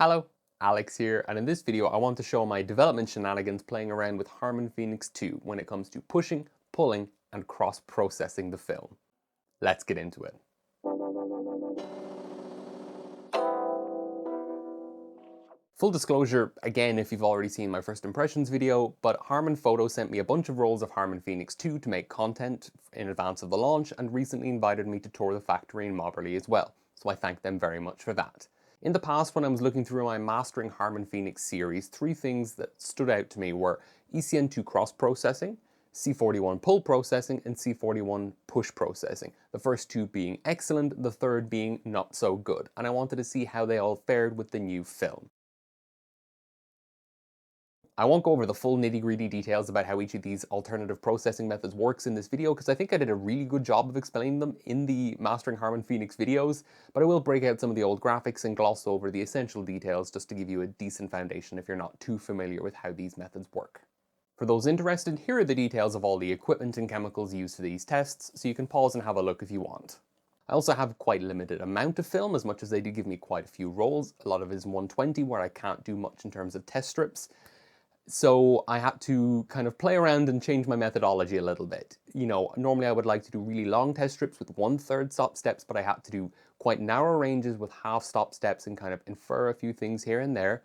Hello, Alex here, and in this video I want to show my development shenanigans playing around with Harman Phoenix II when it comes to pushing, pulling, and cross-processing the film. Let's get into it. Full disclosure, again, if you've already seen my first impressions video, but Harman Photo sent me a bunch of rolls of Harman Phoenix II to make content in advance of the launch and recently invited me to tour the factory in Mobberley as well, so I thank them very much for that. In the past, when I was looking through my Mastering Harman Phoenix series, three things that stood out to me were ECN2 cross-processing, C41 pull processing, and C41 push processing. The first two being excellent, the third being not so good, and I wanted to see how they all fared with the new film. I won't go over the full nitty-gritty details about how each of these alternative processing methods works in this video because I think I did a really good job of explaining them in the Mastering Harman Phoenix videos, but I will break out some of the old graphics and gloss over the essential details just to give you a decent foundation if you're not too familiar with how these methods work. For those interested, here are the details of all the equipment and chemicals used for these tests, so you can pause and have a look if you want. I also have quite a limited amount of film, as much as they do give me quite a few rolls. A lot of it is 120 where I can't do much in terms of test strips. So I had to kind of play around and change my methodology a little bit. You know, normally I would like to do really long test strips with 1/3 stop steps, but I had to do quite narrow ranges with half stop steps and kind of infer a few things here and there.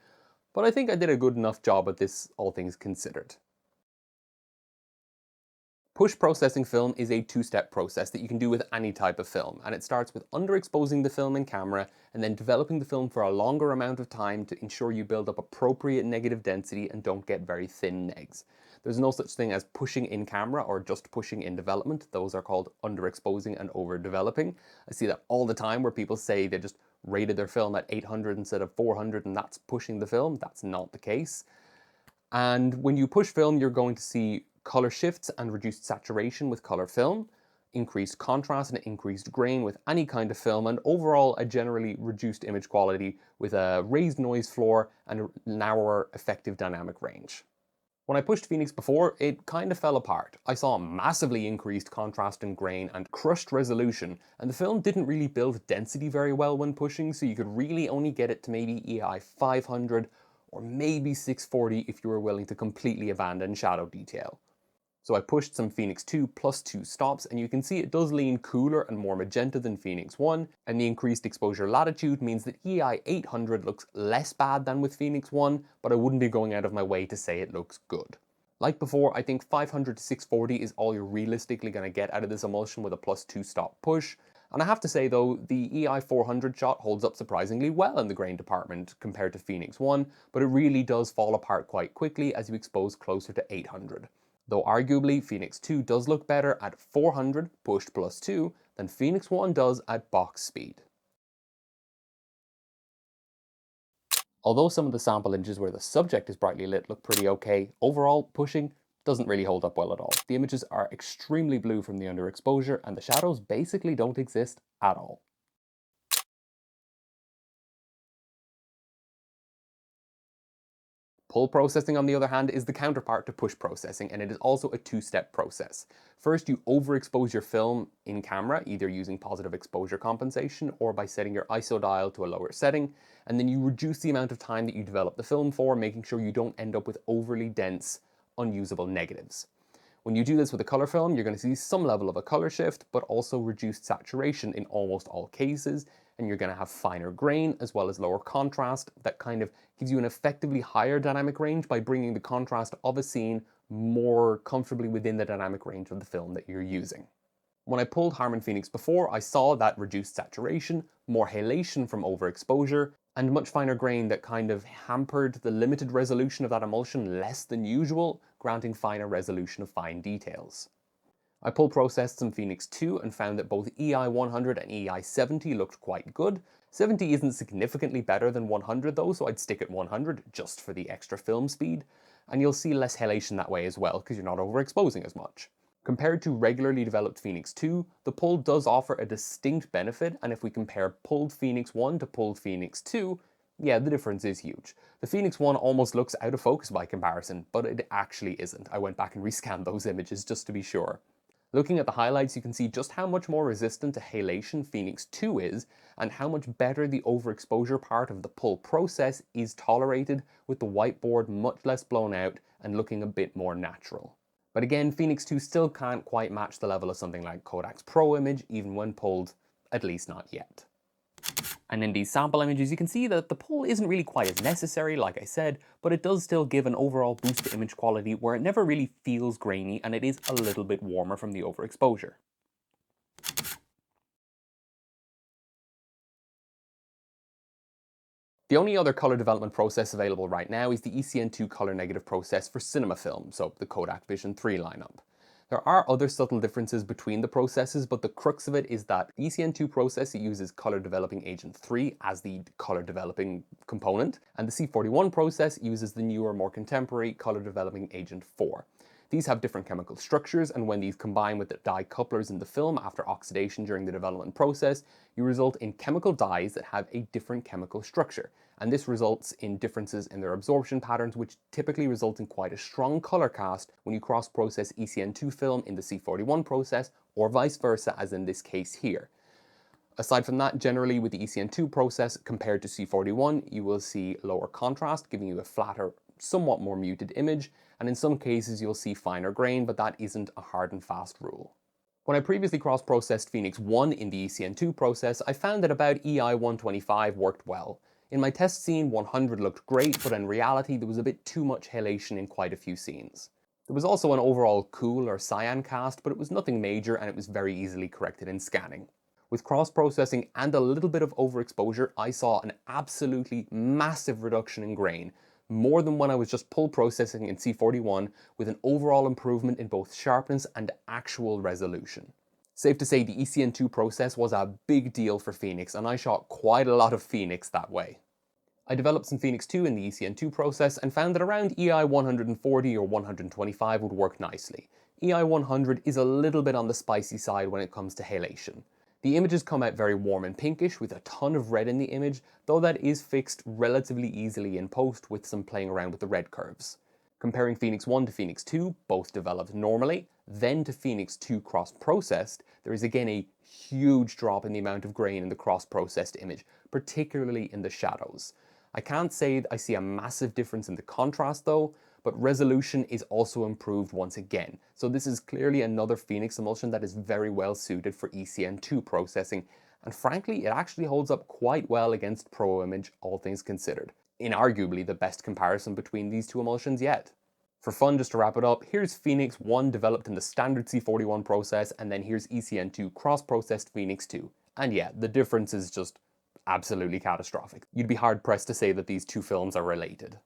But I think I did a good enough job at this, all things considered. Push processing film is a two-step process that you can do with any type of film, and it starts with underexposing the film in camera and then developing the film for a longer amount of time to ensure you build up appropriate negative density and don't get very thin negs. There's no such thing as pushing in camera or just pushing in development. Those are called underexposing and overdeveloping. I see that all the time where people say they just rated their film at 800 instead of 400 and that's pushing the film. That's not the case. And when you push film, you're going to see color shifts and reduced saturation with color film, increased contrast and increased grain with any kind of film, and overall a generally reduced image quality with a raised noise floor and a narrower effective dynamic range. When I pushed Phoenix before, it kind of fell apart. I saw massively increased contrast and grain and crushed resolution, and the film didn't really build density very well when pushing, so you could really only get it to maybe EI 500 or maybe 640 if you were willing to completely abandon shadow detail. So I pushed some Phoenix 2 plus 2 stops, and you can see it does lean cooler and more magenta than Phoenix 1, and the increased exposure latitude means that EI 800 looks less bad than with Phoenix 1, but I wouldn't be going out of my way to say it looks good. Like before, I think 500 to 640 is all you're realistically going to get out of this emulsion with a plus 2 stop push. And I have to say though, the EI 400 shot holds up surprisingly well in the grain department compared to Phoenix 1, but it really does fall apart quite quickly as you expose closer to 800. Though arguably Phoenix 2 does look better at 400 pushed plus 2 than Phoenix 1 does at box speed. Although some of the sample images where the subject is brightly lit look pretty okay, overall pushing doesn't really hold up well at all. The images are extremely blue from the underexposure and the shadows basically don't exist at all. Pull processing, on the other hand, is the counterpart to push processing, and it is also a two-step process. First, you overexpose your film in camera, either using positive exposure compensation or by setting your ISO dial to a lower setting, and then you reduce the amount of time that you develop the film for, making sure you don't end up with overly dense, unusable negatives. When you do this with a color film, you're going to see some level of a color shift, but also reduced saturation in almost all cases, and you're going to have finer grain as well as lower contrast that kind of gives you an effectively higher dynamic range by bringing the contrast of a scene more comfortably within the dynamic range of the film that you're using. When I pulled Harman Phoenix before, I saw that reduced saturation, more halation from overexposure, and much finer grain that kind of hampered the limited resolution of that emulsion less than usual, granting finer resolution of fine details. I pull processed some Phoenix 2 and found that both EI 100 and EI 70 looked quite good. 70 isn't significantly better than 100 though, so I'd stick at 100 just for the extra film speed, and you'll see less halation that way as well because you're not overexposing as much. Compared to regularly developed Phoenix 2, the pull does offer a distinct benefit, and if we compare pulled Phoenix 1 to pulled Phoenix 2, yeah, the difference is huge. The Phoenix 1 almost looks out of focus by comparison, but it actually isn't. I went back and rescanned those images just to be sure. Looking at the highlights, you can see just how much more resistant to halation Phoenix 2 is, and how much better the overexposure part of the pull process is tolerated, with the whiteboard much less blown out and looking a bit more natural. But again, Phoenix 2 still can't quite match the level of something like Kodak's Pro image, even when pulled, at least not yet. And in these sample images, you can see that the pull isn't really quite as necessary, like I said, but it does still give an overall boost to image quality where it never really feels grainy and it is a little bit warmer from the overexposure. The only other color development process available right now is the ECN2 color negative process for cinema film, so the Kodak Vision 3 lineup. There are other subtle differences between the processes, but the crux of it is that the ECN2 process uses color developing agent 3 as the color developing component, and the C41 process uses the newer, more contemporary color developing agent 4. These have different chemical structures, and when these combine with the dye couplers in the film after oxidation during the development process, you result in chemical dyes that have a different chemical structure. And this results in differences in their absorption patterns, which typically result in quite a strong color cast when you cross-process ECN2 film in the C41 process, or vice versa, as in this case here. Aside from that, generally with the ECN2 process compared to C41, you will see lower contrast, giving you a flatter, somewhat more muted image, and in some cases you'll see finer grain, but that isn't a hard and fast rule. When I previously cross-processed Phoenix 1 in the ECN2 process, I found that about EI 125 worked well. In my test scene, 100 looked great, but in reality there was a bit too much halation in quite a few scenes. There was also an overall cool or cyan cast, but it was nothing major and it was very easily corrected in scanning. With cross-processing and a little bit of overexposure, I saw an absolutely massive reduction in grain, more than when I was just pull processing in C41, with an overall improvement in both sharpness and actual resolution. Safe to say the ECN2 process was a big deal for Phoenix, and I shot quite a lot of Phoenix that way. I developed some Phoenix 2 in the ECN2 process and found that around EI 140 or 125 would work nicely. EI 100 is a little bit on the spicy side when it comes to halation. The images come out very warm and pinkish with a ton of red in the image, though that is fixed relatively easily in post with some playing around with the red curves. Comparing Phoenix 1 to Phoenix 2, both developed normally, then to Phoenix 2 cross-processed, there is again a huge drop in the amount of grain in the cross-processed image, particularly in the shadows. I can't say I see a massive difference in the contrast though, but resolution is also improved once again. So this is clearly another Phoenix emulsion that is very well suited for ECN2 processing, and frankly it actually holds up quite well against Pro Image, all things considered. Inarguably the best comparison between these two emulsions yet. For fun, just to wrap it up, here's Phoenix 1 developed in the standard C41 process, and then here's ECN2 cross-processed Phoenix 2. And yeah, the difference is just absolutely catastrophic. You'd be hard-pressed to say that these two films are related.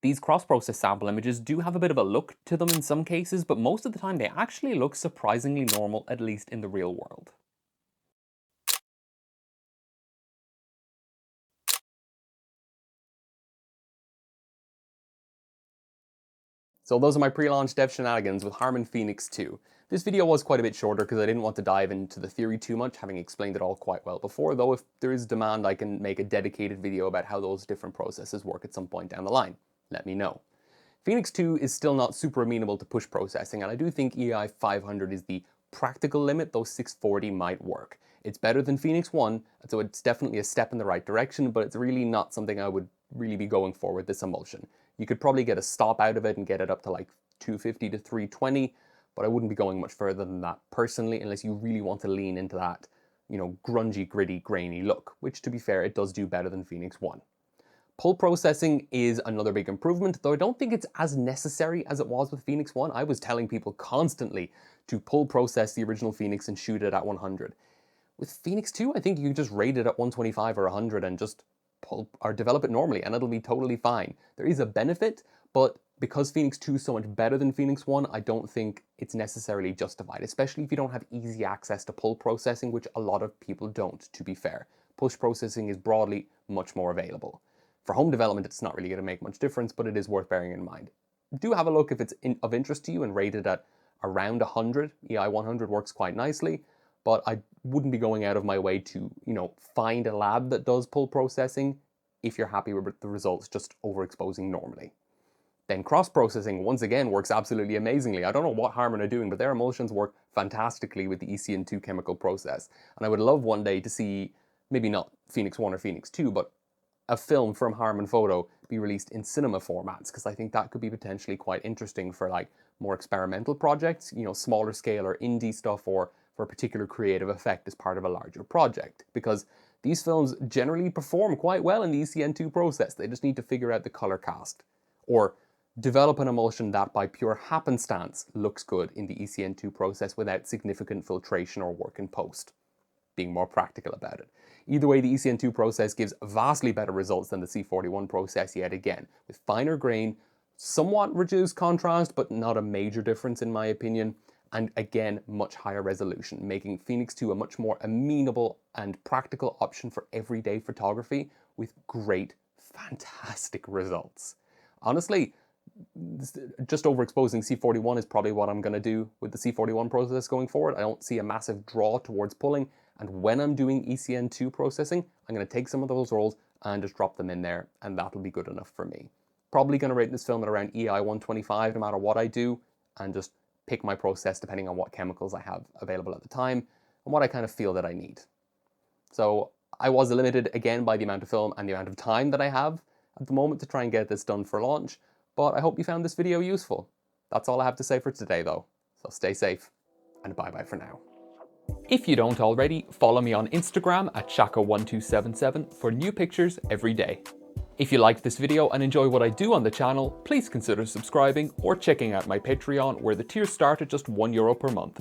These cross-process sample images do have a bit of a look to them in some cases, but most of the time they actually look surprisingly normal, at least in the real world. So those are my pre-launch dev shenanigans with Harman Phoenix II. This video was quite a bit shorter because I didn't want to dive into the theory too much, having explained it all quite well before, though if there is demand I can make a dedicated video about how those different processes work at some point down the line. Let me know. Phoenix 2 is still not super amenable to push processing, and I do think EI 500 is the practical limit, though 640 might work. It's better than Phoenix 1, so it's definitely a step in the right direction, but it's really not something I would really be going for with this emulsion. You could probably get a stop out of it and get it up to like 250 to 320, but I wouldn't be going much further than that personally, unless you really want to lean into that, grungy, gritty, grainy look, which to be fair, it does do better than Phoenix 1. Pull processing is another big improvement, though I don't think it's as necessary as it was with Phoenix 1. I was telling people constantly to pull process the original Phoenix and shoot it at 100. With Phoenix 2, I think you can just rate it at 125 or 100 and just pull or develop it normally, and it'll be totally fine. There is a benefit, but because Phoenix 2 is so much better than Phoenix 1, I don't think it's necessarily justified, especially if you don't have easy access to pull processing, which a lot of people don't, to be fair. Push processing is broadly much more available. For home development, it's not really going to make much difference, but it is worth bearing in mind. Do have a look if it's of interest to you and rate it at around 100. EI 100 works quite nicely, but I wouldn't be going out of my way to, find a lab that does pull processing if you're happy with the results just overexposing normally. Then cross-processing, once again, works absolutely amazingly. I don't know what Harman are doing, but their emulsions work fantastically with the ECN2 chemical process. And I would love one day to see, maybe not Phoenix 1 or Phoenix 2, but a film from Harman Photo be released in cinema formats, because I think that could be potentially quite interesting for like more experimental projects, you know, smaller scale or indie stuff, or for a particular creative effect as part of a larger project. Because these films generally perform quite well in the ECN2 process. They just need to figure out the color cast, or develop an emulsion that by pure happenstance looks good in the ECN2 process without significant filtration or work in post, being more practical about it. Either way, the ECN2 process gives vastly better results than the C41 process yet again, with finer grain, somewhat reduced contrast, but not a major difference in my opinion, and again, much higher resolution, making Phoenix 2 a much more amenable and practical option for everyday photography with great, fantastic results. Honestly, just overexposing C41 is probably what I'm going to do with the C41 process going forward. I don't see a massive draw towards pulling, and when I'm doing ECN2 processing, I'm going to take some of those rolls and just drop them in there, and that'll be good enough for me. Probably going to rate this film at around EI 125 no matter what I do, and just pick my process depending on what chemicals I have available at the time and what I kind of feel that I need. So I was limited again by the amount of film and the amount of time that I have at the moment to try and get this done for launch, but I hope you found this video useful. That's all I have to say for today though, so stay safe and bye bye for now. If you don't already, follow me on Instagram at Shaka1277 for new pictures every day. If you liked this video and enjoy what I do on the channel, please consider subscribing or checking out my Patreon, where the tiers start at just €1 per month.